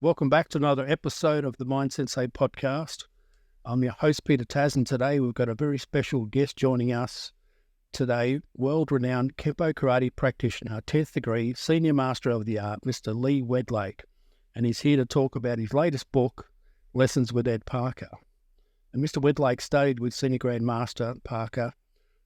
Welcome back to another episode of the Mind Sensei podcast. I'm your host, Peter Taz, and today we've got a very special guest joining us today, world-renowned Kenpo Karate practitioner, 10th degree, Senior Master of the Art, Mr. Lee Wedlake, and he's here to talk about his latest book, Lessons with Ed Parker. And Mr. Wedlake studied with Senior Grand Master Parker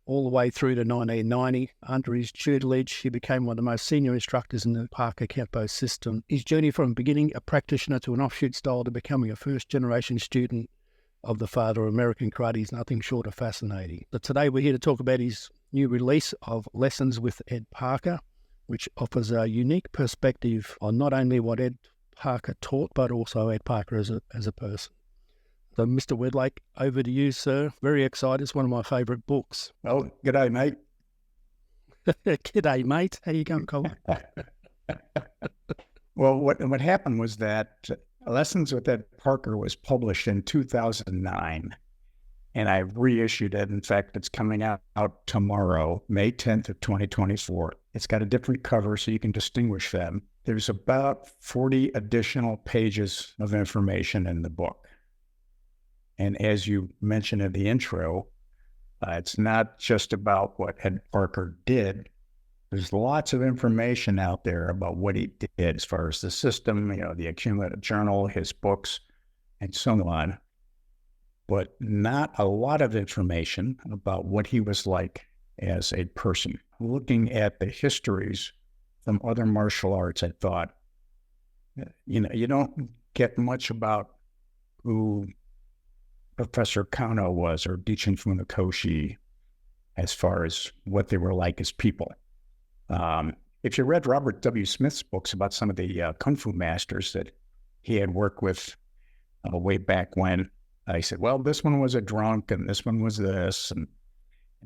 all the way through to 1990. Under his tutelage, he became one of the most senior instructors in the Parker Kenpo system. His journey from beginning a practitioner to an offshoot style to becoming a first-generation student of the father of American karate is nothing short of fascinating. But today we're here to talk about his new release of Lessons with Ed Parker, which offers a unique perspective on not only what Ed Parker taught, but also Ed Parker as a person. So, Mr. Wedlake, over to you, sir. Very excited. It's one of my favourite books. Well, g'day, mate. G'day, mate. How you going, Colin? Well, what happened was that Lessons with Ed Parker was published in 2009, and I reissued it. In fact, it's coming out tomorrow, May 10th of 2024. It's got a different cover so you can distinguish them. There's about 40 additional pages of information in the book. And as you mentioned in the intro, it's not just about what Ed Parker did. There's lots of information out there about what he did as far as the system, the accumulative journal, his books, and so on. But not a lot of information about what he was like as a person. Looking at the histories from other martial arts, I thought, you don't get much about who Professor Kano was, or Dichin Funakoshi, as far as what they were like as people. If you read Robert W. Smith's books about some of the Kung Fu masters that he had worked with way back when, I said, well, this one was a drunk and this one was this and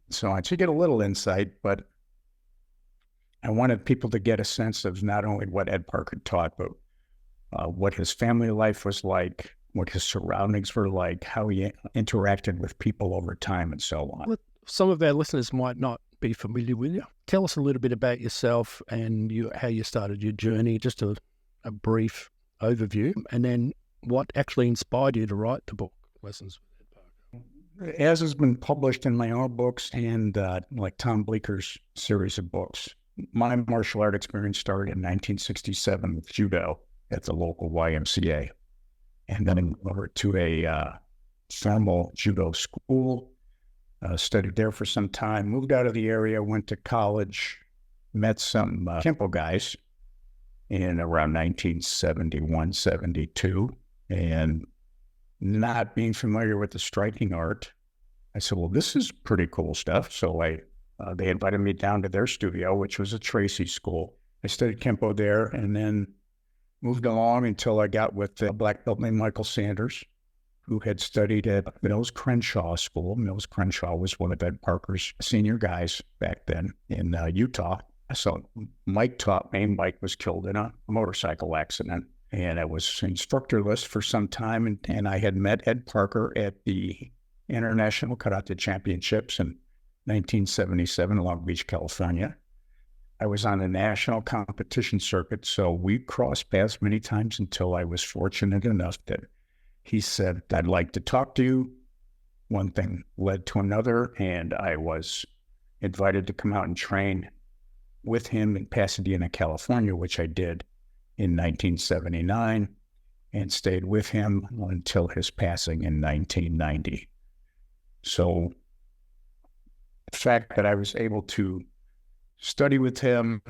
so on. So you get a little insight, but I wanted people to get a sense of not only what Ed Parker taught, but what his family life was like, what his surroundings were like, how he interacted with people over time, and so on. Well, some of our listeners might not be familiar with you. Tell us a little bit about yourself and how you started your journey, just a brief overview, and then what actually inspired you to write the book, Lessons with Ed Parker. As has been published in my own books and like Tom Bleeker's series of books, my martial art experience started in 1967 with judo at the local YMCA. And then I went over to a formal judo school, studied there for some time, moved out of the area, went to college, met some Kenpo guys in around 1971, 72, and not being familiar with the striking art, I said, well, this is pretty cool stuff. So they invited me down to their studio, which was a Tracy school. I studied Kenpo there, and then moved along until I got with a black belt named Michael Sanders, who had studied at Mills Crenshaw School. Mills Crenshaw was one of Ed Parker's senior guys back then in Utah. So Mike taught me. Mike was killed in a motorcycle accident, and I was instructorless for some time. And I had met Ed Parker at the International Karate Championships in 1977 in Long Beach, California. I was on a national competition circuit, so we crossed paths many times until I was fortunate enough that he said, I'd like to talk to you. One thing led to another, and I was invited to come out and train with him in Pasadena, California, which I did in 1979, and stayed with him until his passing in 1990. So the fact that I was able to study with him,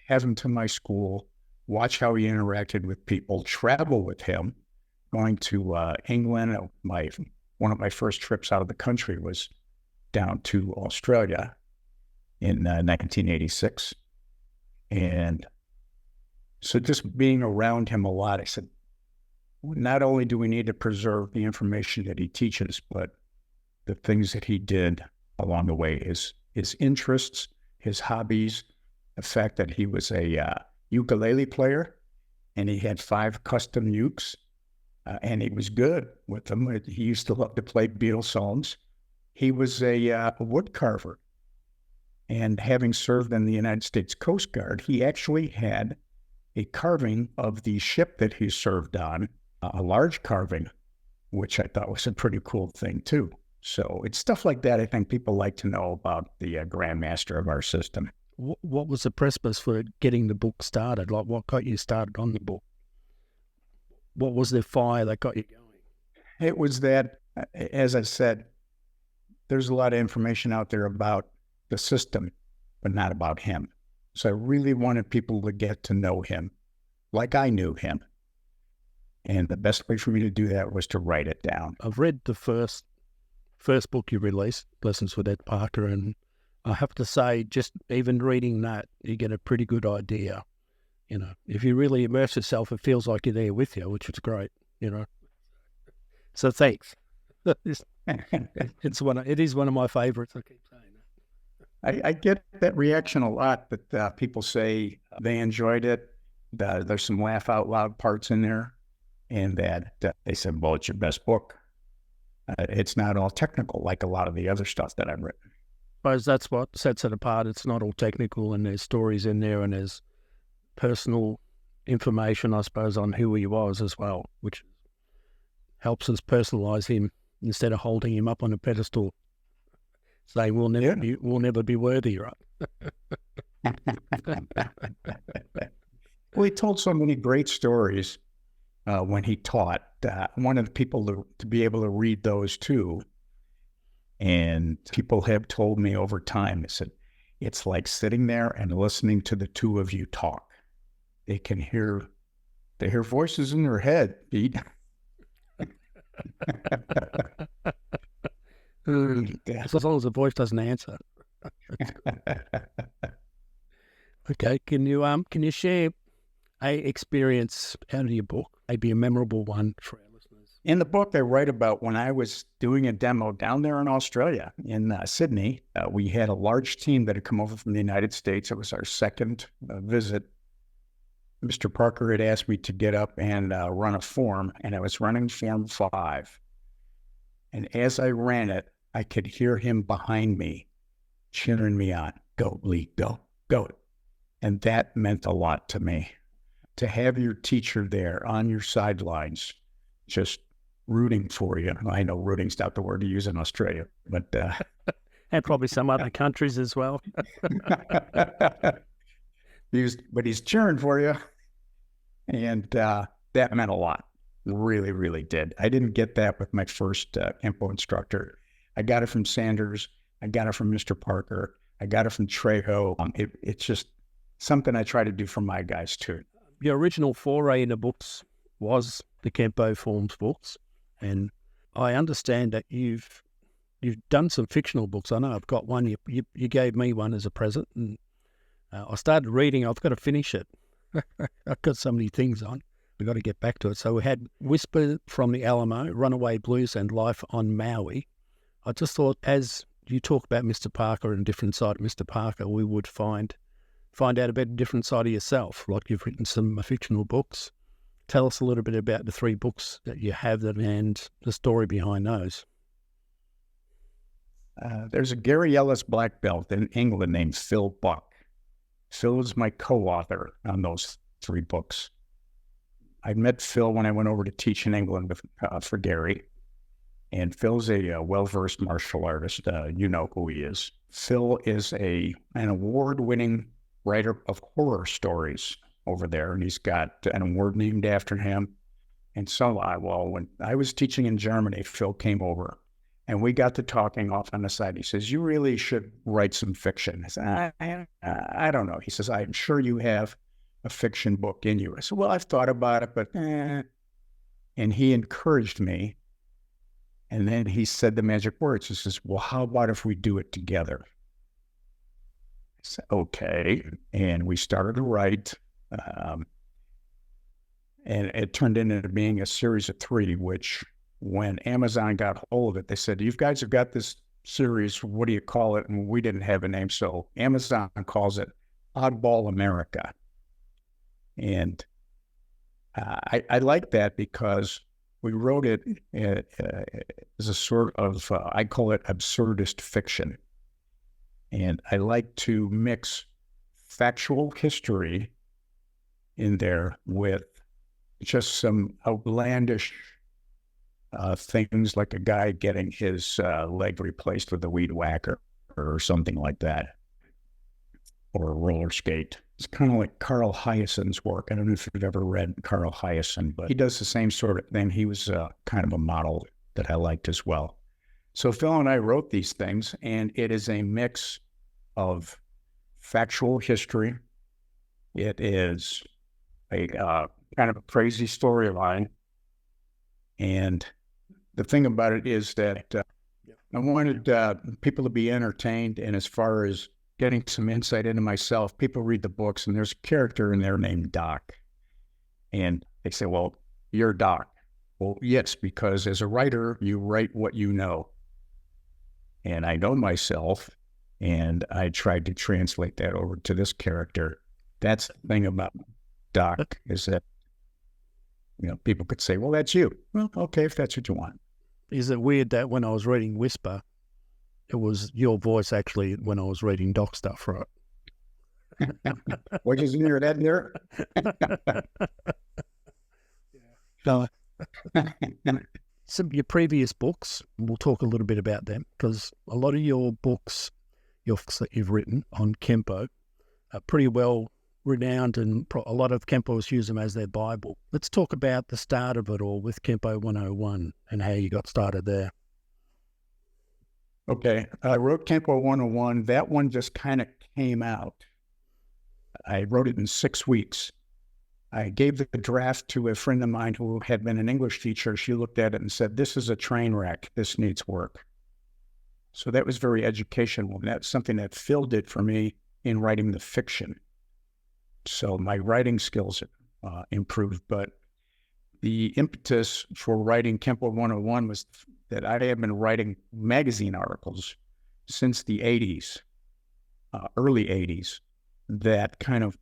have him to my school, watch how he interacted with people, travel with him, going to England. One of my first trips out of the country was down to Australia in 1986. And so just being around him a lot, I said, not only do we need to preserve the information that he teaches, but the things that he did along the way, his interests, his hobbies, the fact that he was a ukulele player and he had 5 custom ukes and he was good with them. He used to love to play Beatles songs. He was a wood carver, and having served in the United States Coast Guard, he actually had a carving of the ship that he served on, a large carving, which I thought was a pretty cool thing too. So it's stuff like that I think people like to know about the Grandmaster of our system. What was the precipice for getting the book started? Like, what got you started on the book? What was the fire that got you going? It was that, as I said, there's a lot of information out there about the system, but not about him. So I really wanted people to get to know him like I knew him. And the best way for me to do that was to write it down. I've read the first book you released, Lessons with Ed Parker, and I have to say, just even reading that, you get a pretty good idea. You know, if you really immerse yourself, it feels like you're there with you, which is great, you know. So thanks. It is one of my favorites, I keep saying that. I get that reaction a lot, that people say they enjoyed it. There's some laugh out loud parts in there, and that they said, well, it's your best book. It's not all technical like a lot of the other stuff that I've written. I suppose that's what sets it apart. It's not all technical, and there's stories in there, and there's personal information, I suppose, on who he was as well, which helps us personalize him instead of holding him up on a pedestal, saying we'll never be worthy, right? Well, he told so many great stories when he taught. Wanted people to be able to read those too. And people have told me over time, they said, it's like sitting there and listening to the two of you talk. They hear voices in their head, Pete. As long as the voice doesn't answer. Okay, can you share a experience out of your book, maybe a memorable one for our listeners? In the book, I write about when I was doing a demo down there in Australia, in Sydney. We had a large team that had come over from the United States. It was our second visit. Mr. Parker had asked me to get up and run a form, and I was running Form 5. And as I ran it, I could hear him behind me cheering me on. Go, Lee, go, go. And that meant a lot to me. To have your teacher there on your sidelines, just rooting for you. I know rooting's not the word to use in Australia, but... and probably some other countries as well. But he's cheering for you. And that meant a lot. Really, really did. I didn't get that with my first Kenpo instructor. I got it from Sanders. I got it from Mr. Parker. I got it from Trejo. It's just something I try to do for my guys too. Your original foray into books was the Kenpo Forms books, and I understand that you've done some fictional books. I know I've got one. You gave me one as a present, and I started reading. I've got to finish it. I've got so many things on. We've got to get back to it. So we had Whisper from the Alamo, Runaway Blues, and Life on Maui. I just thought, as you talk about Mr. Parker and a different side of Mr. Parker, we would find out about a different side of yourself. Like, you've written some fictional books. Tell us a little bit about the 3 books that you have and the story behind those. There's a Gary Ellis black belt in England named Phil Buck. Phil is my co-author on those 3 books. I met Phil when I went over to teach in England for Gary. And Phil's a well-versed martial artist. You know who he is. Phil is an award-winning writer of horror stories over there, and he's got an award named after him. And so, when I was teaching in Germany, Phil came over, and we got to talking off on the side. He says, you really should write some fiction. I said, I don't know. He says, I'm sure you have a fiction book in you. I said, well, I've thought about it, but And he encouraged me. And then he said the magic words. He says, well, how about if we do it together? I said, okay. And we started to write. And it turned into being a series of 3, which when Amazon got hold of it, they said, you guys have got this series. What do you call it? And we didn't have a name. So Amazon calls it Oddball America. And I like that because we wrote it as a sort of, I call it absurdist fiction. And I like to mix factual history in there with just some outlandish things, like a guy getting his leg replaced with a weed whacker or something like that, or a roller skate. It's kind of like Carl Hyacint's work. I don't know if you've ever read Carl Hyacint, but he does the same sort of thing. He was kind of a model that I liked as well. So Phil and I wrote these things, and it is a mix of factual history. It is a kind of a crazy storyline. And the thing about it is that I wanted people to be entertained. And as far as getting some insight into myself, people read the books and there's a character in there named Doc. And they say, well, you're Doc. Well, yes, because as a writer, you write what you know. And I know myself, and I tried to translate that over to this character. That's the thing about Doc, is that, people could say, well, that's you. Well, okay, if that's what you want. Is it weird that when I was reading Whisper, it was your voice actually when I was reading Doc stuff, right? What is in your head there? No. Some of your previous books, we'll talk a little bit about them, because a lot of your books that you've written on Kenpo are pretty well renowned, and a lot of Kenpos use them as their Bible. Let's talk about the start of it all with Kenpo 101 and how you got started there. Okay, I wrote Kenpo 101. That one just kind of came out. I wrote it in 6 weeks. I gave the draft to a friend of mine who had been an English teacher. She looked at it and said, this is a train wreck. This needs work. So that was very educational. And that's something that Phil did for me in writing the fiction. So my writing skills improved. But the impetus for writing Kenpo 101 was that I had been writing magazine articles since the 80s, early 80s, that kind of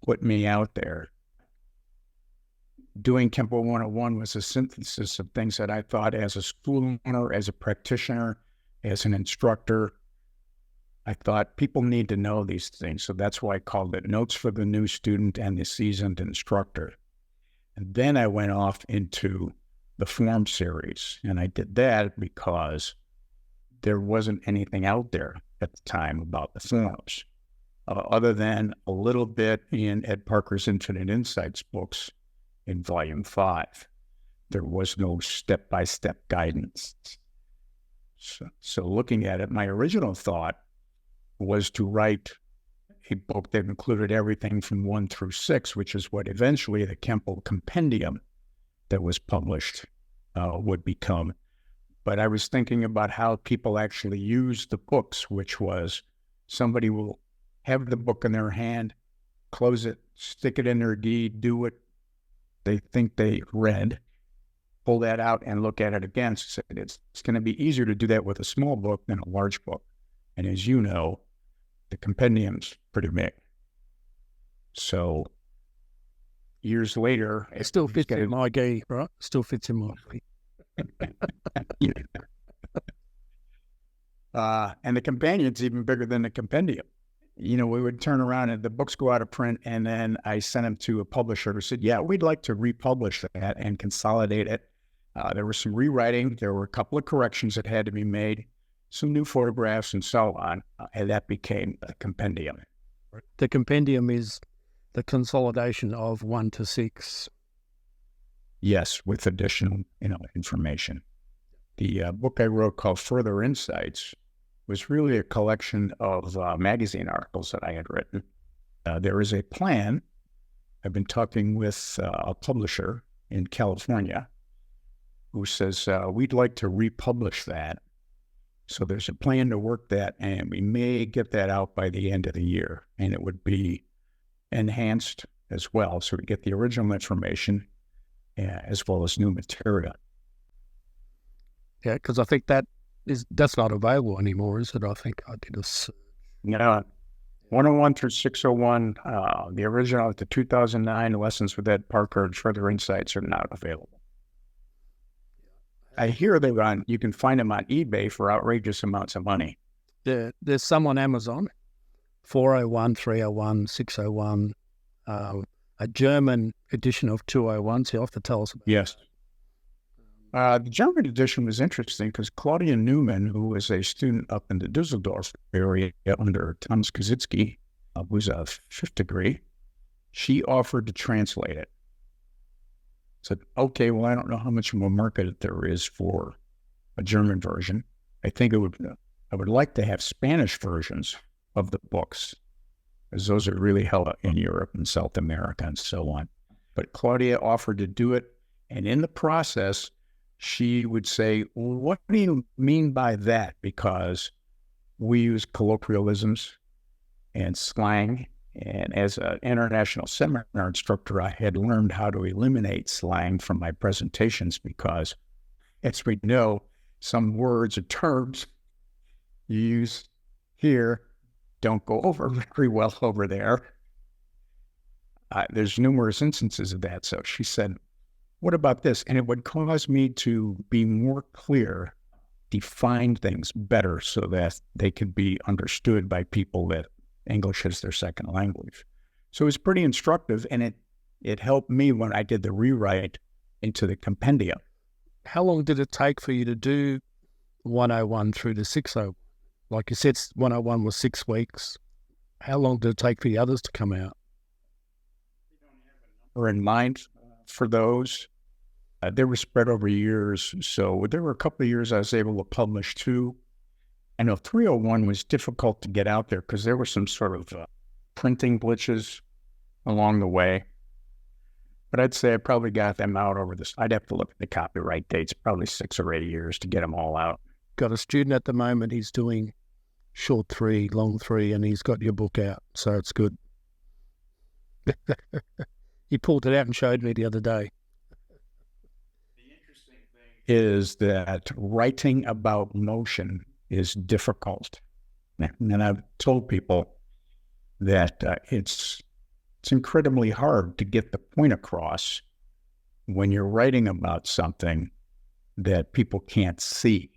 put me out there. Doing Kenpo 101 was a synthesis of things that I thought, as a school owner, as a practitioner, as an instructor, I thought people need to know these things. So that's why I called it Notes for the New Student and the Seasoned Instructor. And then I went off into the form series. And I did that because there wasn't anything out there at the time about the forms, other than a little bit in Ed Parker's Infinite Insights books. In volume 5, there was no step-by-step guidance. So looking at it, my original thought was to write a book that included everything from 1 through 6, which is what eventually the Kenpo Compendium that was published would become. But I was thinking about how people actually use the books, which was somebody will have the book in their hand, close it, stick it in their gi, do what they think they read, pull that out and look at it again. So it's going to be easier to do that with a small book than a large book. And as you know, the compendium's pretty big. So years later... It still fits in my gi, right? Still fits in my gi. And the compendium's even bigger than the compendium. We would turn around and the books go out of print, and then I sent them to a publisher who said, yeah, we'd like to republish that and consolidate it. There was some rewriting. There were a couple of corrections that had to be made, some new photographs and so on, and that became a compendium. The compendium is the consolidation of 1 to 6. Yes, with additional information. The book I wrote called Further Insights was really a collection of magazine articles that I had written. There is a plan. I've been talking with a publisher in California who says, we'd like to republish that. So there's a plan to work that, and we may get that out by the end of the year. And it would be enhanced as well. So we get the original information as well as new material. Yeah, because I think that's not available anymore, is it? I think I did a search. Yeah, 101 through 601, the original, the 2009 Lessons with Ed Parker and Further Insights are not available. I hear you can find them on eBay for outrageous amounts of money. There's some on Amazon, 401, 301, 601. a German edition of 201, so you'll have to tell us about Yes. The German edition was interesting because Claudia Newman, who was a student up in the Dusseldorf area under Thomas Kaczynski, who's a fifth degree, she offered to translate it. Said, okay, well, I don't know how much of a market there is for a German version. I would like to have Spanish versions of the books, because those are really held up in Europe and South America and so on. But Claudia offered to do it, and in the process, she would say, well, what do you mean by that? Because we use colloquialisms and slang. And as an international seminar instructor, I had learned how to eliminate slang from my presentations because, as we know, some words or terms you use here don't go over very well over there. There's numerous instances of that. So she said, what about this? And it would cause me to be more clear, define things better so that they could be understood by people that English is their second language. So it was pretty instructive, and it helped me when I did the rewrite into the compendium. How long did it take for you to do 101 through to 60? Like you said, 101 was 6 weeks. How long did it take for the others to come out? Or in mind for those. They were spread over years. So there were a couple of years I was able to publish 2. I know 301 was difficult to get out there because there were some sort of printing glitches along the way. But I'd say I probably got them out over this. I'd have to look at the copyright dates, probably 6 or 8 years to get them all out. Got a student at the moment, he's doing short 3, long 3, and he's got your book out, so it's good. He pulled it out and showed me the other day. The interesting thing is that writing about motion is difficult. And I've told people that it's incredibly hard to get the point across when you're writing about something that people can't see.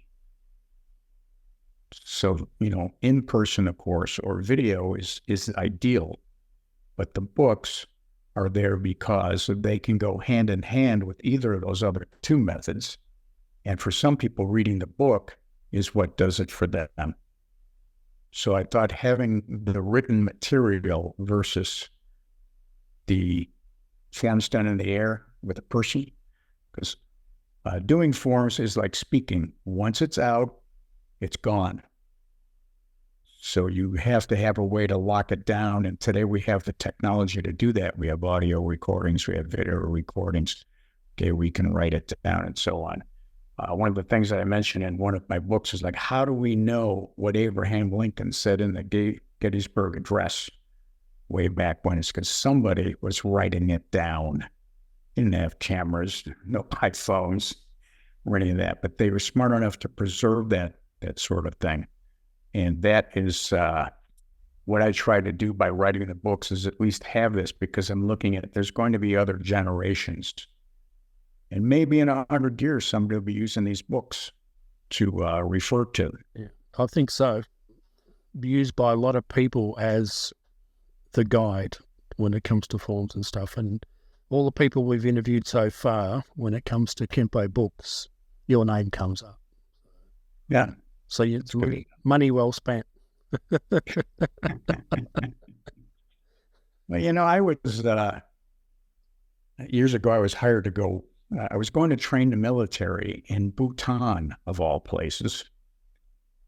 So, in person, of course, or video is ideal, but the books are there because they can go hand in hand with either of those other 2 methods. And for some people, reading the book is what does it for them. So I thought having the written material versus the forms done in the air with a person, because doing forms is like speaking. Once it's out, it's gone. So you have to have a way to lock it down. And today we have the technology to do that. We have audio recordings, we have video recordings. Okay, we can write it down and so on. One of the things that I mentioned in one of my books is like, how do we know what Abraham Lincoln said in the Gettysburg Address way back when? It's because somebody was writing it down. Didn't have cameras, no iPhones, or any of that, but they were smart enough to preserve that sort of thing. And that is what I try to do by writing the books, is at least have this, because I'm looking at it. There's going to be other generations. And maybe in 100 years, somebody will be using these books to refer to. Yeah, I think so. Used by a lot of people as the guide when it comes to forms and stuff. And all the people we've interviewed so far, when it comes to Kenpo books, your name comes up. Yeah. So it's money well spent. Well, I was, years ago, I was hired to go. I was going to train the military in Bhutan, of all places,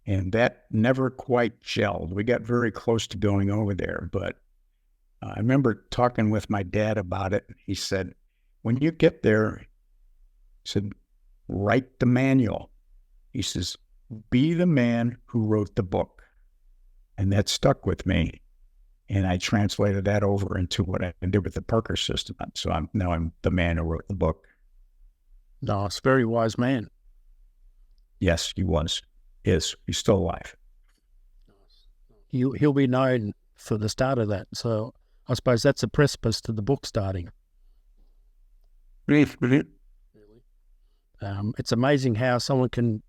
and that never quite gelled. We got very close to going over there, but I remember talking with my dad about it. He said, when you get there, he said, write the manual. He says, be the man who wrote the book. And that stuck with me. And I translated that over into what I did with the Parker system. So I'm the man who wrote the book. Nice, very wise man. Yes, he was. He's still alive. He'll be known for the start of that. So I suppose that's a precipice to the book starting. Really? It's amazing how someone can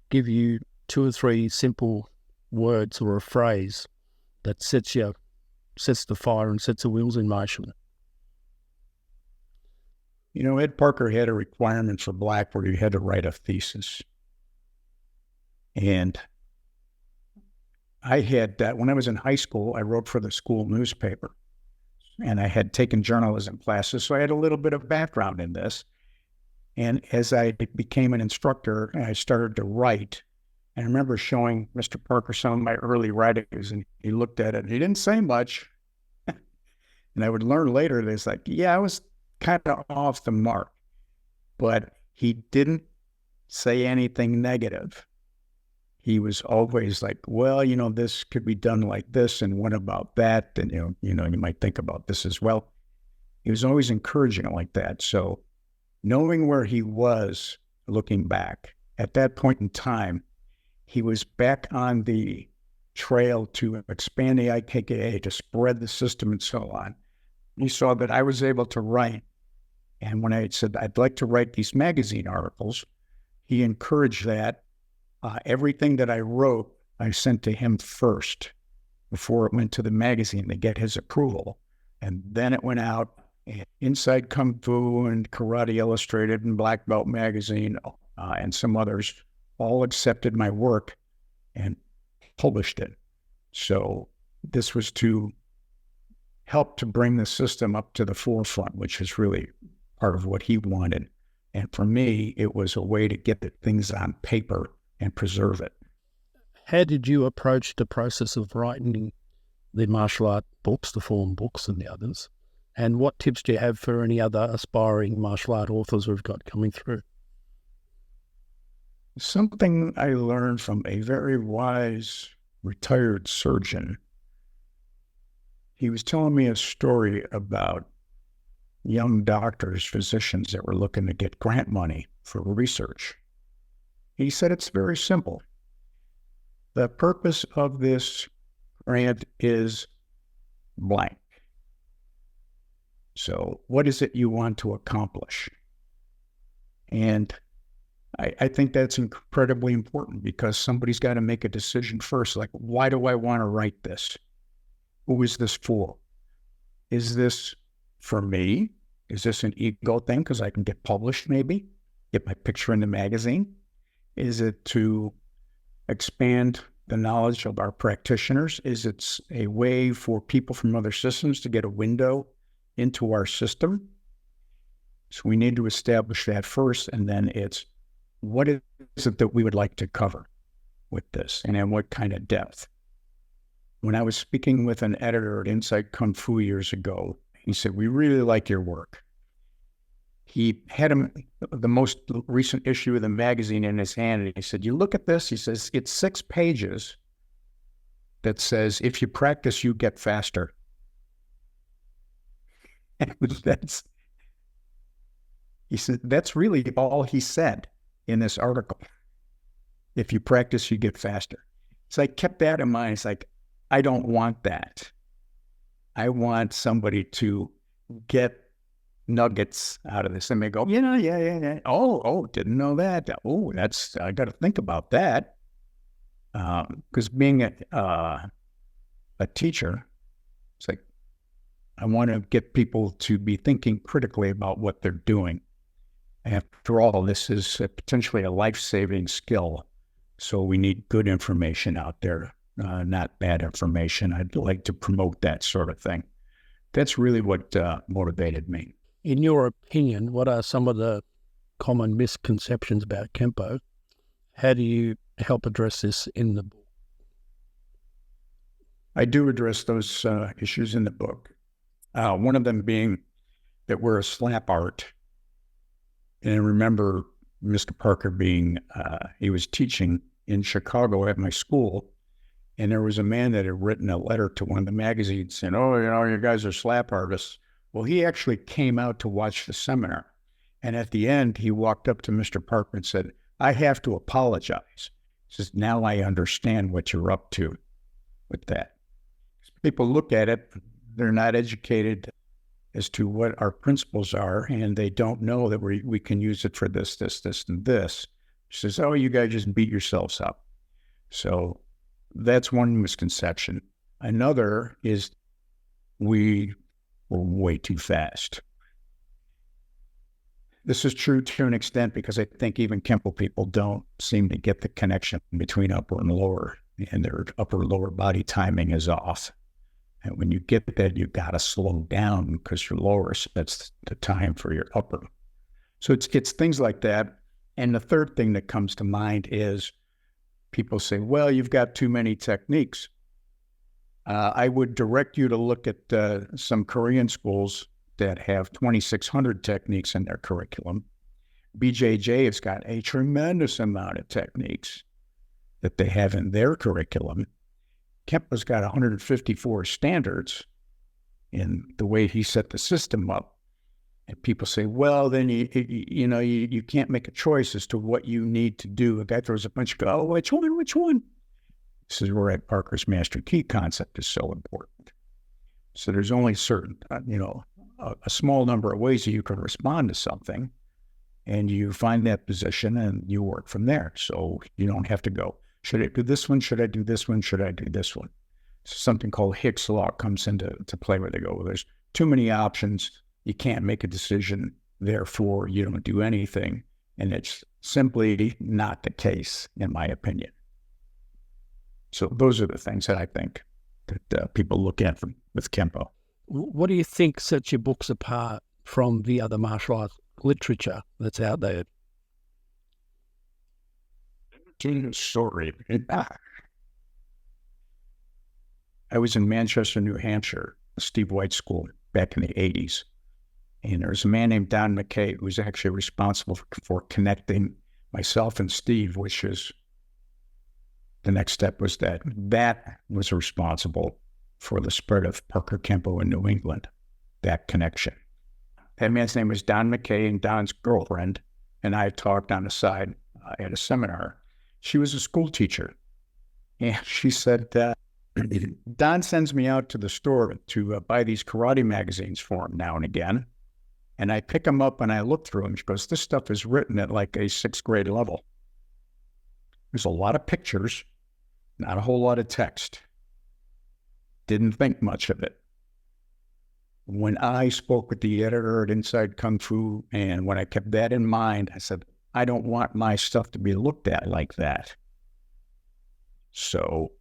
give you 2 or 3 simple words or a phrase that sets the fire and sets the wheels in motion. Ed Parker had a requirement for black where you had to write a thesis. And I had that when I was in high school. I wrote for the school newspaper, and I had taken journalism classes, so I had a little bit of background in this. And as I became an instructor, I started to write. I remember showing Mr. Parker some of my early writings, and he looked at it, and he didn't say much. And I would learn later that it's like, yeah, I was kind of off the mark, but he didn't say anything negative. He was always like, well, this could be done like this, and what about that? And, you might think about this as well. He was always encouraging like that. So knowing where he was looking back, at that point in time, he was back on the trail to expand the IKKA, to spread the system and so on. He saw that I was able to write. And when I said, I'd like to write these magazine articles, he encouraged that. Everything that I wrote, I sent to him first before it went to the magazine to get his approval. And then it went out. Inside Kung Fu and Karate Illustrated and Black Belt Magazine and some others all accepted my work and published it. So this was to help to bring the system up to the forefront, which is really part of what he wanted. And for me, it was a way to get the things on paper and preserve it. How did you approach the process of writing the martial art books, the form books and the others? And what tips do you have for any other aspiring martial art authors we've got coming through? Something I learned from a very wise retired surgeon. He was telling me a story about young doctors, physicians that were looking to get grant money for research. He said it's very simple. The purpose of this grant is blank. So what is it you want to accomplish? And I think that's incredibly important, because somebody's got to make a decision first. Like, why do I want to write this? Who is this for? Is this for me? Is this an ego thing because I can get published maybe? Get my picture in the magazine? Is it to expand the knowledge of our practitioners? Is it a way for people from other systems to get a window into our system? So we need to establish that first, and then it's, what is it that we would like to cover with this, and in what kind of depth? When I was speaking with an editor at Inside Kung Fu years ago, he said, we really like your work. He had the most recent issue of the magazine in his hand, and he said, you look at this, he says, it's 6 pages that says, if you practice, you get faster. He said, that's really all he said in this article. If you practice, you get faster. So I kept that in mind. It's like, I don't want that. I want somebody to get nuggets out of this. And they go, yeah. Oh, didn't know that. Oh, I got to think about that. Because being a teacher, it's like, I want to get people to be thinking critically about what they're doing. After all, this is potentially a life-saving skill. So we need good information out there, not bad information. I'd like to promote that sort of thing. That's really what motivated me. In your opinion, what are some of the common misconceptions about Kenpo? How do you help address this in the book? I do address those issues in the book. One of them being that we're a slap art. And I remember Mr. Parker he was teaching in Chicago at my school, and there was a man that had written a letter to one of the magazines saying, oh, you guys are slap artists. Well, he actually came out to watch the seminar. And at the end, he walked up to Mr. Parker and said, I have to apologize. He says, now I understand what you're up to with that. People look at it, they're not educated as to what our principles are, and they don't know that we can use it for this, and this. She says, oh, you guys just beat yourselves up. So that's one misconception. Another is we were way too fast. This is true to an extent because I think even Kenpo people don't seem to get the connection between upper and lower, and their upper lower body timing is off. And when you get that, you got to slow down because your lower sets the time for your upper. So it's things like that. And the third thing that comes to mind is people say, well, you've got too many techniques. I would direct you to look at some Korean schools that have 2,600 techniques in their curriculum. BJJ has got a tremendous amount of techniques that they have in their curriculum. Kenpo's got 154 standards in the way he set the system up. And people say, well, then you can't make a choice as to what you need to do. A guy throws a punch, go, oh, which one? This is where Parker's master key concept is so important. So there's only certain, a small number of ways that you can respond to something, and you find that position and you work from there. So you don't have to go, should I do this one? Should I do this one? Should I do this one? So something called Hick's Law comes into play where they go, well, there's too many options. You can't make a decision. Therefore, you don't do anything. And it's simply not the case, in my opinion. So those are the things that I think that people look at with Kenpo. What do you think sets your books apart from the other martial arts literature that's out there? Story. I was in Manchester, New Hampshire, Steve White School back in the 80s. And there was a man named Don McKay who was actually responsible for connecting myself and Steve, which is the next step was that was responsible for the spread of Parker Kenpo in New England, that connection. That man's name was Don McKay, and Don's girlfriend and I talked on the side at a seminar. She was a school teacher, and she said, Don sends me out to the store to buy these karate magazines for him now and again, and I pick them up and I look through them. She goes, this stuff is written at like a 6th grade level. There's a lot of pictures, not a whole lot of text. Didn't think much of it. When I spoke with the editor at Inside Kung Fu, and when I kept that in mind, I said, I don't want my stuff to be looked at like that. So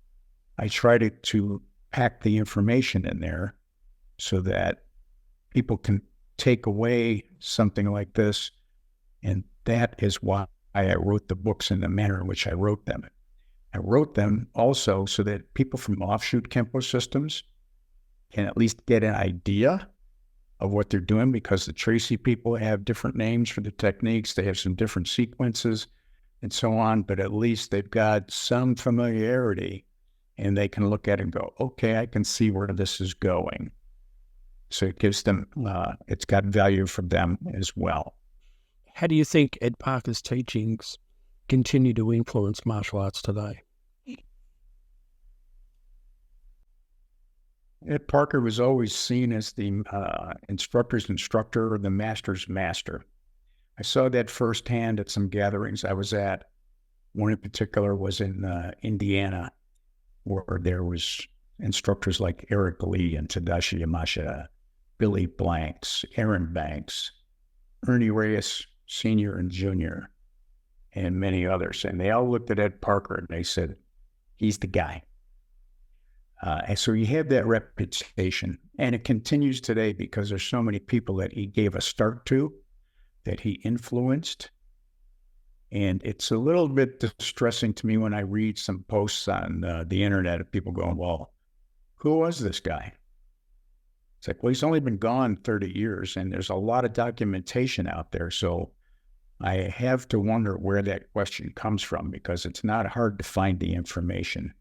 I tried to pack the information in there so that people can take away something like this. And that is why I wrote the books in the manner in which I wrote them. I wrote them also so that people from offshoot Kenpo systems can at least get an idea of what they're doing, because the Tracy people have different names for the techniques. They have some different sequences and so on, but at least they've got some familiarity and they can look at it and go, okay, I can see where this is going. So it gives them, it's got value for them as well. How do you think Ed Parker's teachings continue to influence martial arts today? Ed Parker was always seen as the instructor's instructor or the master's master. I saw that firsthand at some gatherings I was at. One in particular was in Indiana, where there was instructors like Eric Lee and Tadashi Yamashita, Billy Blanks, Aaron Banks, Ernie Reyes Sr. and Jr., and many others. And they all looked at Ed Parker and they said, he's the guy. And so you have that reputation, and it continues today because there's so many people that he gave a start to, that he influenced. And it's a little bit distressing to me when I read some posts on the internet of people going, well, who was this guy? It's like, well, he's only been gone 30 years, and there's a lot of documentation out there. So I have to wonder where that question comes from, because it's not hard to find the information.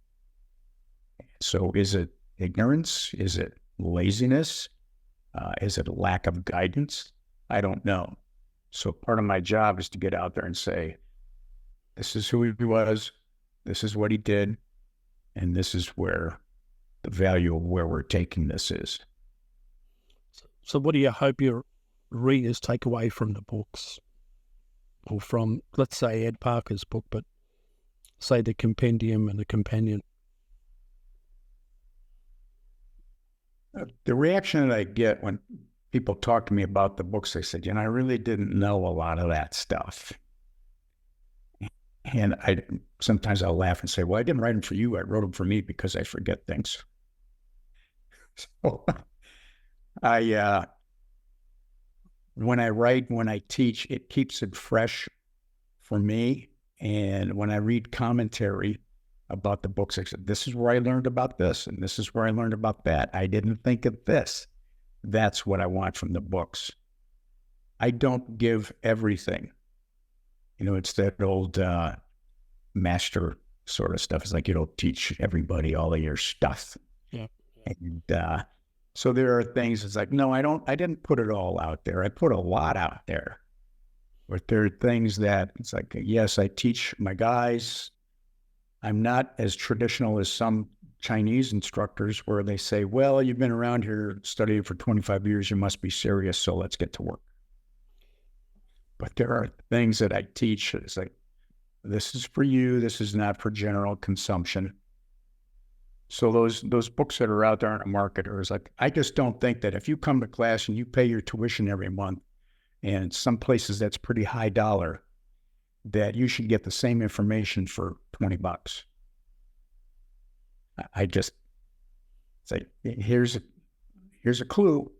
So is it ignorance? Is it laziness? Is it a lack of guidance? I don't know. So part of my job is to get out there and say, this is who he was, this is what he did, and this is where the value of where we're taking this is. So what do you hope your readers take away from the books? Or from, let's say, Ed Parker's book, but say the compendium and the companion? The reaction that I get when people talk to me about the books, they said, I really didn't know a lot of that stuff. And sometimes I'll laugh and say, well, I didn't write them for you. I wrote them for me because I forget things. So when I write, when I teach, it keeps it fresh for me. And when I read commentary about the books, I said, this is where I learned about this, and this is where I learned about that. I didn't think of this. That's what I want from the books. I don't give everything. It's that old master sort of stuff. It's like you don't teach everybody all of your stuff. Yeah. And so there are things, it's like, no, I didn't put it all out there. I put a lot out there. But there are things that it's like, yes, I teach my guys. I'm not as traditional as some Chinese instructors where they say, well, you've been around here studying for 25 years. You must be serious. So let's get to work. But there are things that I teach. It's like, this is for you. This is not for general consumption. So those books that are out there on the market are like, I just don't think that if you come to class and you pay your tuition every month, and some places that's pretty high dollar, that you should get the same information for $20. I just say, here's a clue.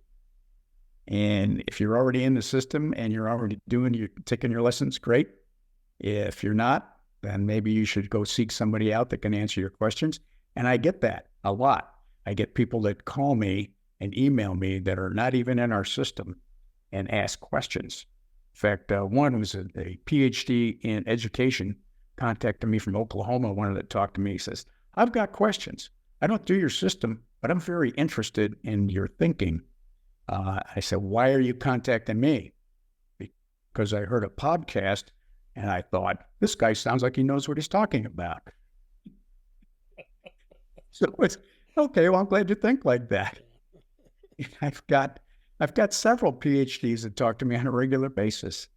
And if you're already in the system and you're taking your lessons, great. If you're not, then maybe you should go seek somebody out that can answer your questions. And I get that a lot. I get people that call me and email me that are not even in our system and ask questions. In fact, one was a PhD in education, contacted me from Oklahoma, wanted to talk to me. He says, I've got questions. I don't do your system, but I'm very interested in your thinking. I said, why are you contacting me? Because I heard a podcast and I thought, this guy sounds like he knows what he's talking about. So it's, okay, well, I'm glad you think like that. I've got several PhDs that talk to me on a regular basis.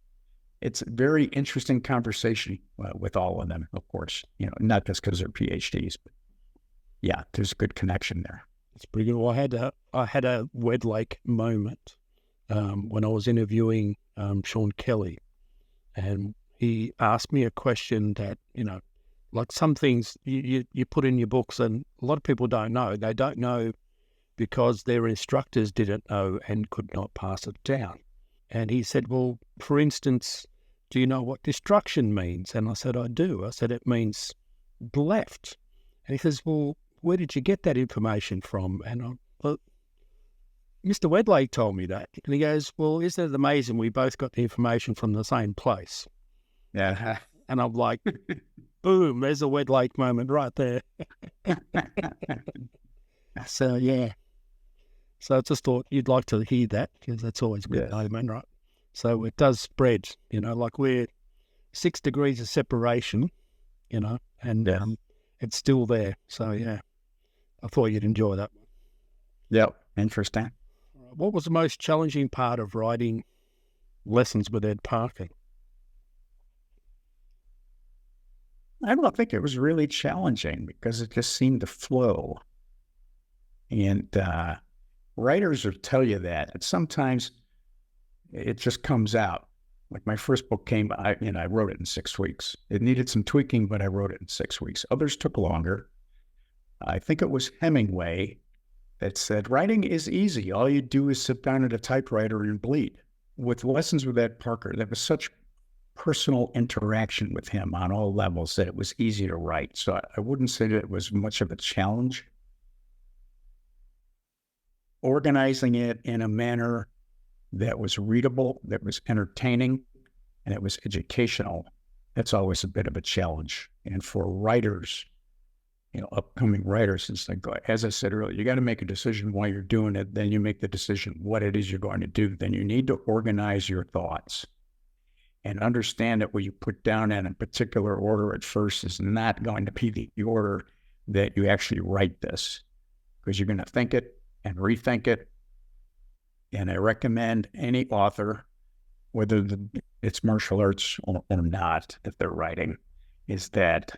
It's a very interesting conversation with all of them, of course, not just because they're PhDs, but yeah, there's a good connection there. It's pretty good. Well, I had a Wedlake moment when I was interviewing Sean Kelly, and he asked me a question that, like some things you put in your books and a lot of people don't know. They don't know because their instructors didn't know and could not pass it down. And he said, well, for instance, do you know what destruction means? And I said, I do. I said, it means left. And he says, well, where did you get that information from? And Mr. Wedlake told me that. And he goes, well, isn't it amazing we both got the information from the same place? Yeah. And I'm like, boom, there's a Wedlake moment right there. So, yeah. So I just thought you'd like to hear that because that's always a good moment, right? So it does spread, like we're 6 degrees of separation, and it's still there. So, yeah, I thought you'd enjoy that one. Yep, interesting. What was the most challenging part of writing Lessons with Ed Parker? I don't think it was really challenging because it just seemed to flow. And writers will tell you that. And sometimes it just comes out. Like my first book came, I wrote it in 6 weeks. It needed some tweaking, but I wrote it in 6 weeks. Others took longer. I think it was Hemingway that said, writing is easy. All you do is sit down at a typewriter and bleed. With Lessons with Ed Parker, there was such personal interaction with him on all levels that it was easy to write. So I wouldn't say that it was much of a challenge. Organizing it in a manner that was readable, that was entertaining, and it was educational, that's always a bit of a challenge. And for writers, upcoming writers, it's like, as I said earlier, you got to make a decision while you're doing it. Then you make the decision what it is you're going to do. Then you need to organize your thoughts and understand that what you put down in a particular order at first is not going to be the order that you actually write this, because you're going to think it and rethink it. And I recommend any author, whether it's martial arts or not, that they're writing, is that,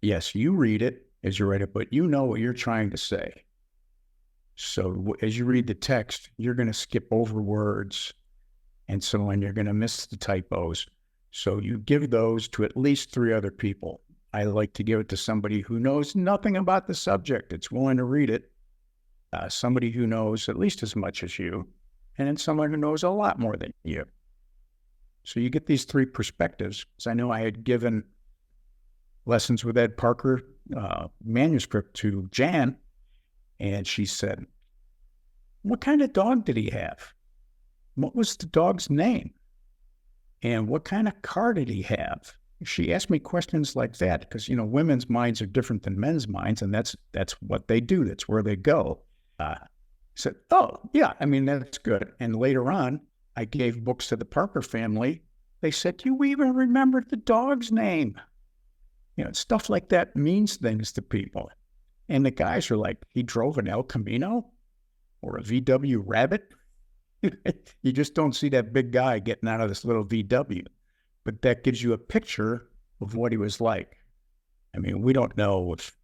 yes, you read it as you write it, but you know what you're trying to say. So as you read the text, you're going to skip over words and so on. You're going to miss the typos. So you give those to at least 3 other people. I like to give it to somebody who knows nothing about the subject, that's willing to read it, somebody who knows at least as much as you, and then someone who knows a lot more than you. So you get these 3 perspectives. So I know I had given Lessons with Ed Parker manuscript to Jan, and she said, what kind of dog did he have? What was the dog's name? And what kind of car did he have? She asked me questions like that because, women's minds are different than men's minds, and that's what they do. That's where they go. I said, oh, yeah, that's good. And later on, I gave books to the Parker family. They said, you even remembered the dog's name. Stuff like that means things to people. And the guys are like, he drove an El Camino or a VW Rabbit. You just don't see that big guy getting out of this little VW. But that gives you a picture of what he was like. We don't know if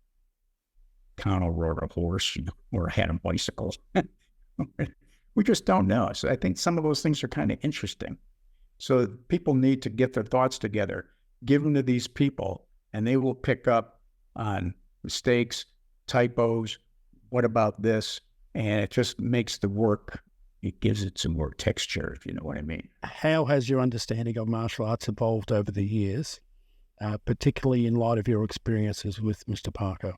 Connell rode a horse or had a bicycle. We just don't know. So I think some of those things are kind of interesting. So people need to get their thoughts together, give them to these people, and they will pick up on mistakes, typos, what about this? And it just makes the work, it gives it some more texture, if you know what I mean. How has your understanding of martial arts evolved over the years, particularly in light of your experiences with Mr. Parker?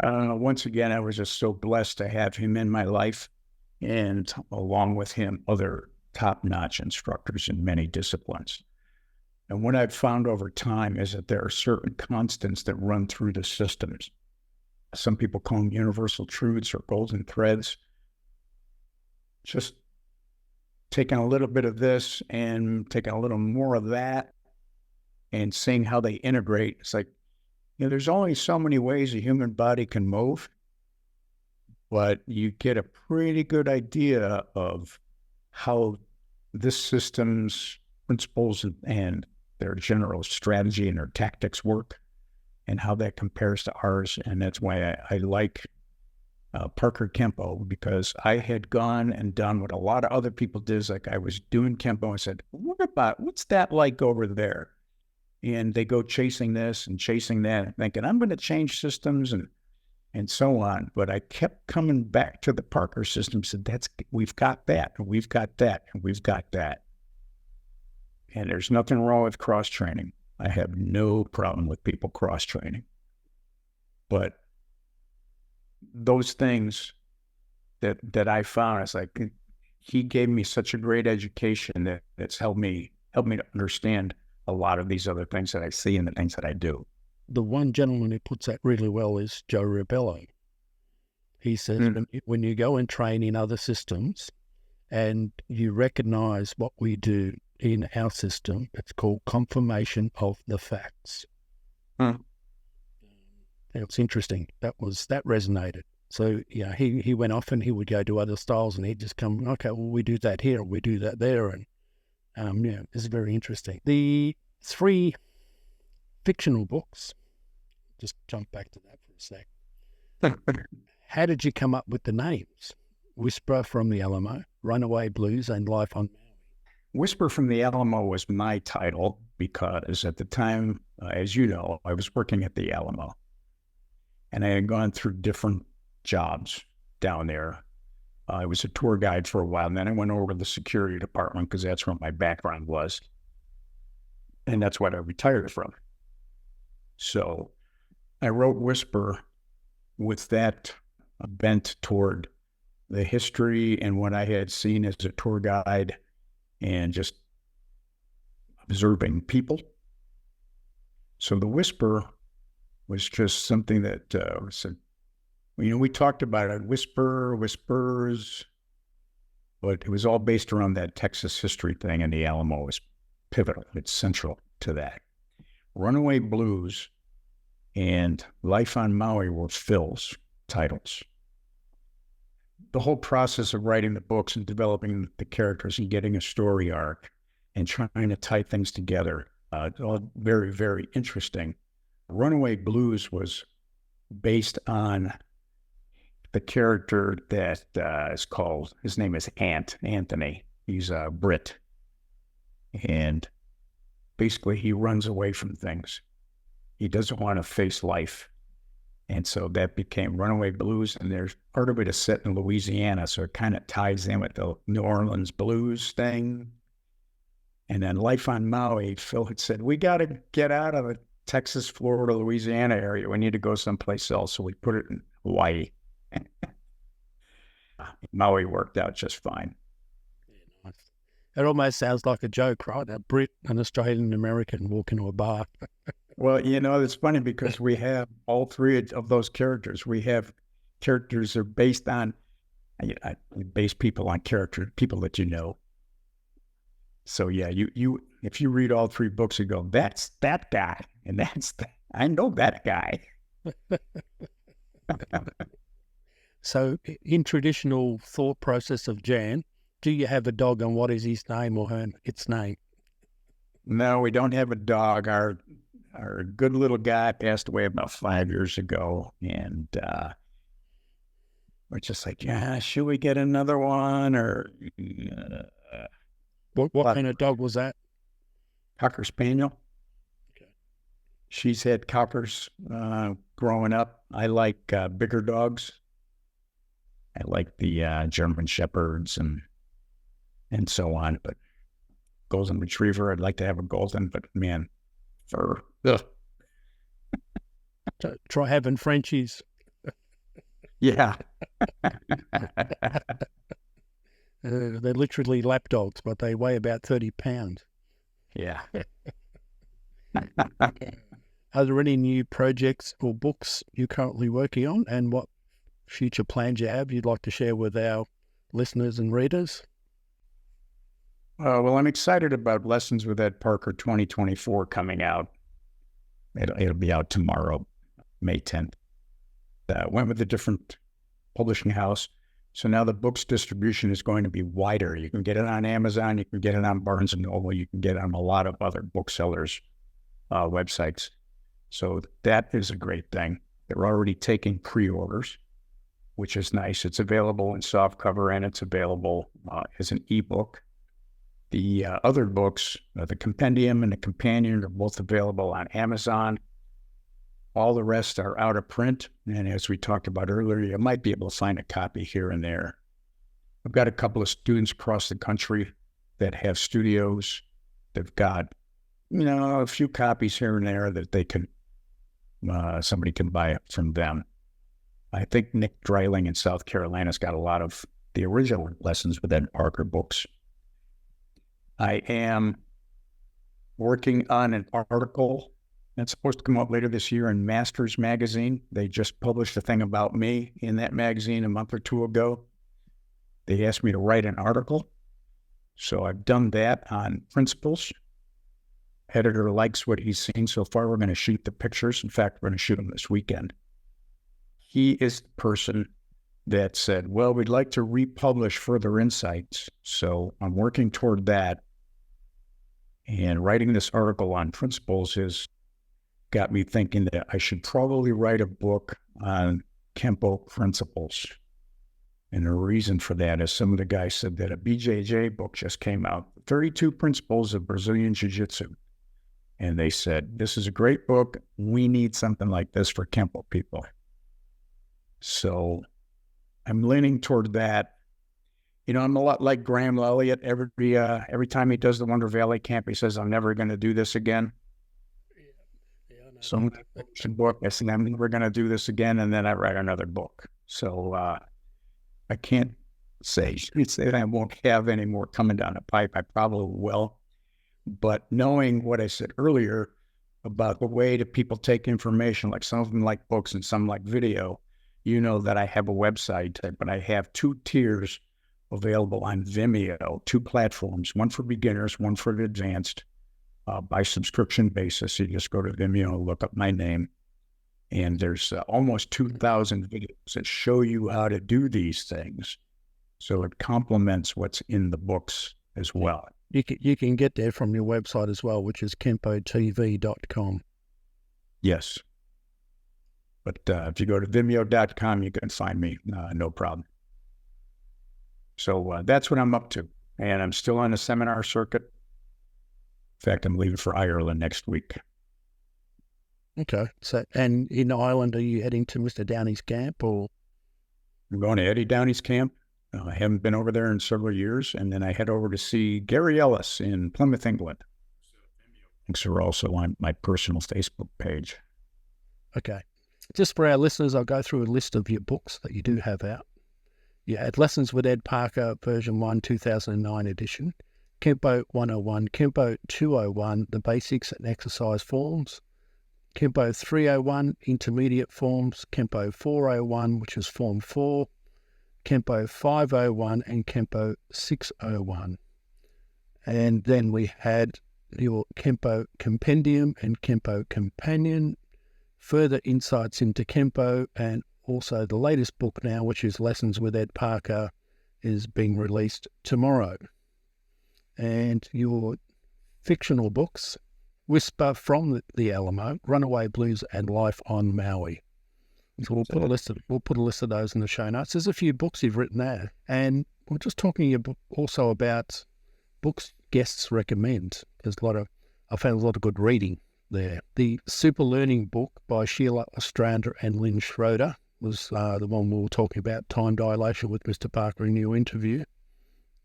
Once again, I was just so blessed to have him in my life, and along with him, other top-notch instructors in many disciplines. And what I've found over time is that there are certain constants that run through the systems. Some people call them universal truths or golden threads. Just taking a little bit of this and taking a little more of that and seeing how they integrate. It's like, there's only so many ways a human body can move, but you get a pretty good idea of how this system's principles and their general strategy and their tactics work and how that compares to ours. And that's why I like Parker Kenpo, because I had gone and done what a lot of other people did. Like I was doing Kenpo and said, what's that like over there? And they go chasing this and chasing that, thinking, I'm going to change systems and so on. But I kept coming back to the Parker system, said, we've got that, and we've got that, and we've got that. And there's nothing wrong with cross-training. I have no problem with people cross-training. But those things that I found, it's like he gave me such a great education that it's helped me to understand a lot of these other things that I see and the things that I do. The one gentleman who puts that really well is Joe Rebello. He says, when you go and train in other systems and you recognize what we do in our system, it's called confirmation of the facts. It's interesting. That resonated. So he went off and he would go to other styles and he'd just come, okay, well, we do that here, we do that there. And it's very interesting. The 3 fictional books, just jump back to that for a sec. How did you come up with the names? Whisper from the Alamo, Runaway Blues, and Life on Maui? Whisper from the Alamo was my title because at the time, as you know, I was working at the Alamo. And I had gone through different jobs down there. I was a tour guide for a while, and then I went over to the security department because that's what my background was. And that's what I retired from. So I wrote Whisper with that bent toward the history and what I had seen as a tour guide and just observing people. So the Whisper was just something that we talked about it, whispers, but it was all based around that Texas history thing, and the Alamo was pivotal. It's central to that. Runaway Blues and Life on Maui were Phil's titles. The whole process of writing the books and developing the characters and getting a story arc and trying to tie things together, all very, very interesting. Runaway Blues was based on the character that is called, his name is Anthony. He's a Brit. And basically he runs away from things. He doesn't want to face life. And so that became Runaway Blues. And there's part of it is set in Louisiana. So it kind of ties in with the New Orleans blues thing. And then Life on Maui, Phil had said, we got to get out of the Texas, Florida, Louisiana area. We need to go someplace else. So we put it in Hawaii. Maui worked out just fine. Yeah, nice. It almost sounds like a joke, right? A Brit, an Australian American walk into a bar. Well, it's funny because we have all three of those characters. We have characters that are based on, I base people on people that you know. So yeah, you if you read all three books, you go, that's that guy, and I know that guy. So in traditional thought process of Jan, do you have a dog, and what is his name or its name? No, we don't have a dog. Our good little guy passed away about 5 years ago, and we're just like, yeah, should we get another one? Or what kind of dog was that? Cocker Spaniel. Okay. She's had Cockers growing up. I like bigger dogs. I like the German Shepherds and so on. But Golden Retriever, I'd like to have a Golden, but man, fur. Ugh. Try having Frenchies. Yeah. They're literally lap dogs, but they weigh about 30 pounds. Yeah. Are there any new projects or books you're currently working on, and what future plans you have you'd like to share with our listeners and readers? Well, I'm excited about Lessons with Ed Parker 2024 coming out. It'll be out tomorrow, May 10th. Went with a different publishing house. So now the book's distribution is going to be wider. You can get it on Amazon. You can get it on Barnes & Noble. You can get it on a lot of other booksellers' websites. So that is a great thing. They're already taking pre-orders, which is nice. It's available in softcover and it's available as an ebook. The other books, the Compendium and the Companion, are both available on Amazon. All the rest are out of print. And as we talked about earlier, you might be able to find a copy here and there. I've got a couple of students across the country that have studios. They've got, a few copies here and there that they can, somebody can buy it from them. I think Nick Dreiling in South Carolina's got a lot of the original Lessons with Ed Parker books. I am working on an article that's supposed to come out later this year in Masters magazine. They just published a thing about me in that magazine a month or two ago. They asked me to write an article. So I've done that on principles. Editor likes what he's seen so far. We're going to shoot the pictures. In fact, we're going to shoot them this weekend. He is the person that said, well, we'd like to republish further insights. So I'm working toward that. And writing this article on principles has got me thinking that I should probably write a book on Kenpo principles. And the reason for that is some of the guys said that a BJJ book just came out, 32 Principles of Brazilian Jiu-Jitsu. And they said, this is a great book. We need something like this for Kenpo people. So I'm leaning toward that. I'm a lot like Graham Elliott. Every time he does the Wonder Valley camp, he says, I'm never going to do this again. So I'm going to publish a book. I say, I'm never going to do this again. And then I write another book. So I can't say that I won't have any more coming down the pipe. I probably will. But knowing what I said earlier about the way that people take information, like some of them like books and some like video, that I have a website, but I have 2 tiers available on Vimeo, 2 platforms, one for beginners, one for advanced, by subscription basis. You just go to Vimeo and look up my name. And there's almost 2,000 videos that show you how to do these things. So it complements what's in the books as well. You can get there from your website as well, which is kempotv.com. Yes. But if you go to vimeo.com, you can find me, no problem. So that's what I'm up to. And I'm still on the seminar circuit. In fact, I'm leaving for Ireland next week. Okay. So, and in Ireland, are you heading to Mr. Downey's camp, or? I'm going to Eddie Downey's camp. I haven't been over there in several years. And then I head over to see Gary Ellis in Plymouth, England. Links are also on my personal Facebook page. Okay. Just for our listeners, I'll go through a list of your books that you do have out. You had Lessons with Ed Parker, version 1, 2009 edition, Kenpo 101, Kenpo 201, The Basics and Exercise Forms, Kenpo 301, Intermediate Forms, Kenpo 401, which is Form 4, Kenpo 501, and Kenpo 601. And then we had your Kenpo Compendium and Kenpo Companion, further insights into Kenpo, and also the latest book now, which is Lessons with Ed Parker, is being released tomorrow. And your fictional books, Whisper from the Alamo, Runaway Blues, and Life on Maui. So we'll put a list of those in the show notes. There's a few books you've written there, and we're just talking also about books guests recommend. I found a lot of good reading there. The Super Learning book by Sheila Ostrander and Lynn Schroeder was the one we were talking about, Time Dilation with Mr. Parker in your interview.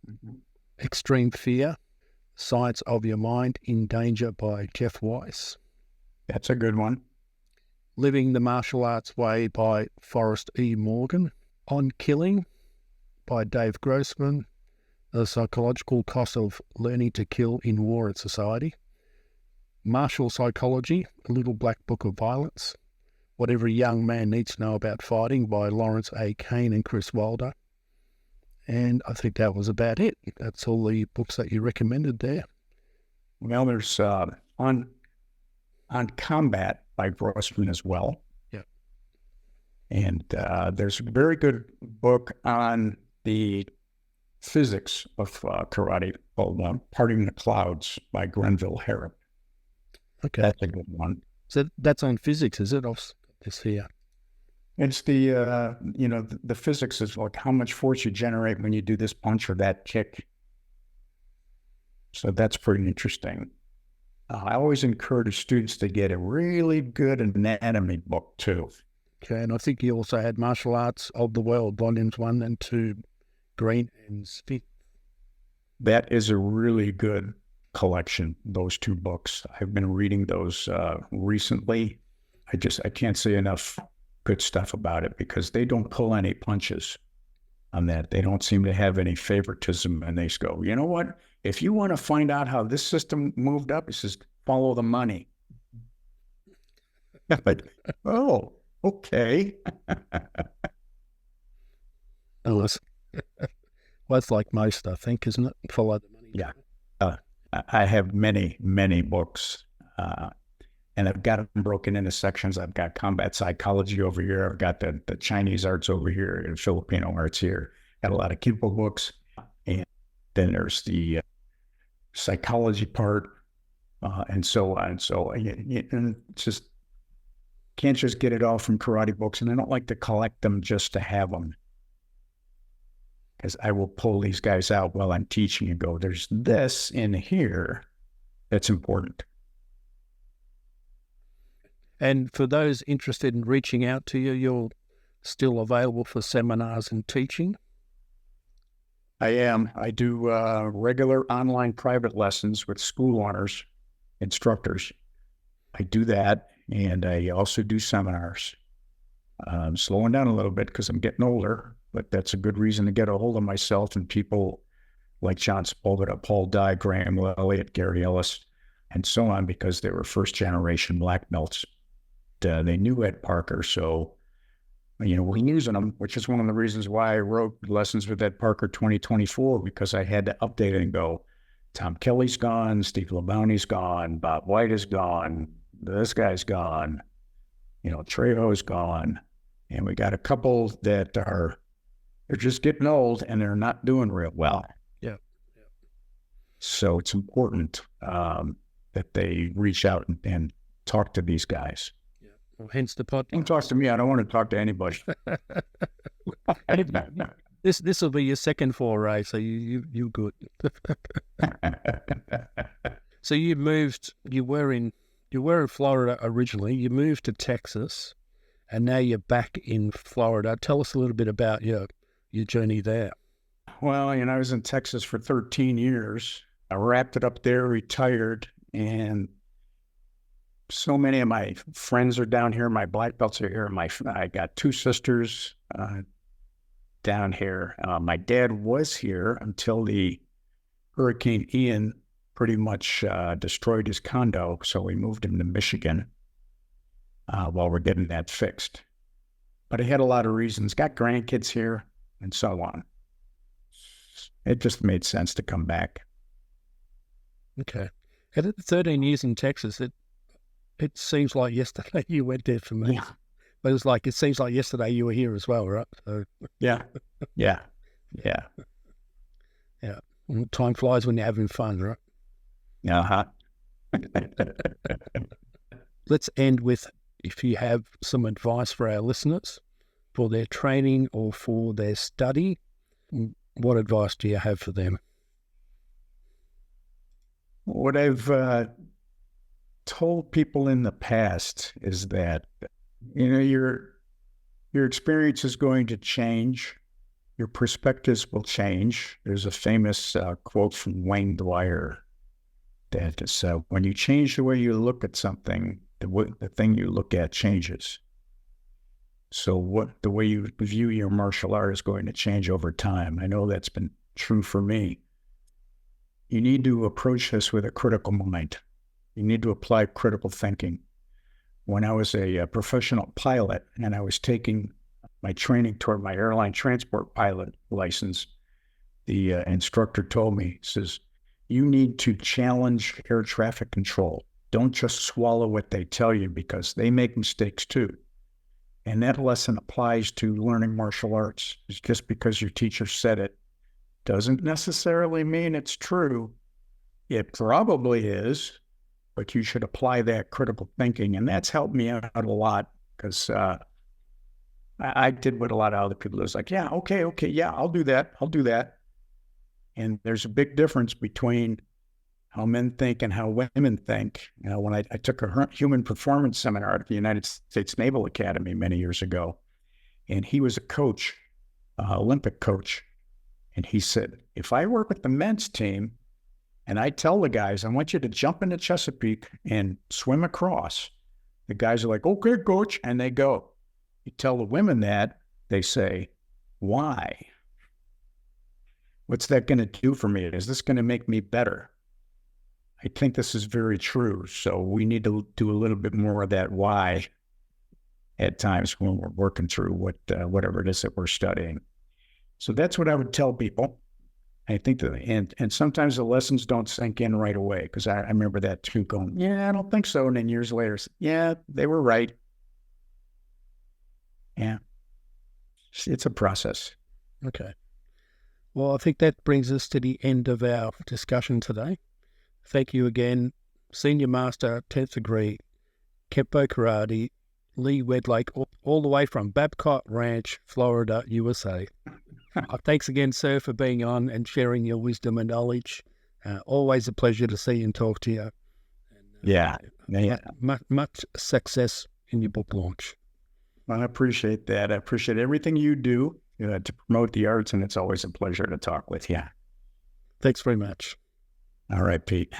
Mm-hmm. Extreme Fear, Science of Your Mind in Danger by Jeff Weiss. That's a good one. Living the Martial Arts Way by Forrest E. Morgan. On Killing by Dave Grossman. The Psychological Cost of Learning to Kill in War and Society. Martial Psychology, A Little Black Book of Violence. What Every Young Man Needs to Know About Fighting by Lawrence A. Kane and Chris Wilder. And I think that was about it. That's all the books that you recommended there. Well, there's on Combat by Grossman as well. Yeah. And there's a very good book on the physics of karate called Parting the Clouds by Grenville Harrop. Okay. That's a good one. So that's on physics, is it? It's here. It's the, the physics is like how much force you generate when you do this punch or that kick. So that's pretty interesting. I always encourage students to get a really good anatomy book too. Okay, and I think you also had Martial Arts of the World, volumes 1 and 2, Green and Smith. That is a really good collection, those two books. I've been reading those recently. I can't say enough good stuff about it because they don't pull any punches on that. They don't seem to have any favoritism, and they just go, you know what? If you want to find out how this system moved up, it says follow the money. But, oh, okay. Well, it's like most, I think, isn't it? Follow the money. Yeah. I have many, many books, and I've got them broken into sections. I've got combat psychology over here. I've got the Chinese arts over here and Filipino arts here. Got a lot of Kenpo books. And then there's the psychology part, and so on. So and just can't just get it all from karate books. And I don't like to collect them just to have them. Because I will pull these guys out while I'm teaching and go, there's this in here that's important. And for those interested in reaching out to you, you're still available for seminars and teaching? I am. I do regular online private lessons with school owners, instructors. I do that, and I also do seminars. I'm slowing down a little bit because I'm getting older, but that's a good reason to get a hold of myself and people like John Spolvita, Paul Dye, Graham Elliott, Gary Ellis, and so on, because they were first-generation black belts. They knew Ed Parker, so, we're using them, which is one of the reasons why I wrote Lessons with Ed Parker 2024, because I had to update it and go, Tom Kelly's gone, Steve LeBounty's gone, Bob White is gone, this guy's gone, Trejo's gone, and we got a couple that they're just getting old and they're not doing real well. Yeah. So it's important that they reach out and talk to these guys. Yeah. hence the podcast. Don't talk to me. I don't want to talk to anybody. This will be your second foray, so you're good. So you moved. You were in Florida originally. You moved to Texas, and now you're back in Florida. Tell us a little bit about your journey there. Well, I was in Texas for 13 years. I wrapped it up there, retired, and so many of my friends are down here. My black belts are here. I got two sisters down here. My dad was here until the Hurricane Ian pretty much destroyed his condo, so we moved him to Michigan while we're getting that fixed. But I had a lot of reasons. Got grandkids here and so on. It just made sense to come back. Okay. And at 13 years in Texas, it seems like yesterday you went there for me. Yeah. But it seems like yesterday you were here as well, right? So, Yeah. Time flies when you're having fun, right? Uh-huh. Let's end with, if you have some advice for our listeners for their training or for their study, what advice do you have for them? What I've told people in the past is that, your experience is going to change. Your perspectives will change. There's a famous quote from Wayne Dwyer that is, when you change the way you look at something, the thing you look at changes. So the way you view your martial art is going to change over time. I know that's been true for me. You need to approach this with a critical mind. You need to apply critical thinking. When I was a professional pilot and I was taking my training toward my airline transport pilot license, the instructor told me, he says, you need to challenge air traffic control. Don't just swallow what they tell you, because they make mistakes too. And that lesson applies to learning martial arts. It's just because your teacher said it doesn't necessarily mean it's true. It probably is, but you should apply that critical thinking. And that's helped me out a lot, because I did what a lot of other people do. It's like, yeah, okay, yeah, I'll do that. And there's a big difference between how men think and how women think. When I took a human performance seminar at the United States Naval Academy many years ago, and he was a coach, Olympic coach, and he said, if I work with the men's team and I tell the guys, I want you to jump into Chesapeake and swim across, the guys are like, okay, coach, and they go. You tell the women that, they say, why? What's that going to do for me? Is this going to make me better? I think this is very true. So we need to do a little bit more of that why at times when we're working through whatever it is that we're studying. So that's what I would tell people. I think that, and sometimes the lessons don't sink in right away, because I remember that too, going, yeah, I don't think so. And then years later, yeah, they were right. Yeah. It's a process. Okay. Well, I think that brings us to the end of our discussion today. Thank you again, Senior Master, 10th degree, Kenpo Karate, Lee Wedlake, all the way from Babcock Ranch, Florida, USA. Thanks again, sir, for being on and sharing your wisdom and knowledge. Always a pleasure to see and talk to you. Yeah. Much success in your book launch. Well, I appreciate that. I appreciate everything you do to promote the arts, and it's always a pleasure to talk with you. Thanks very much. All right, Pete.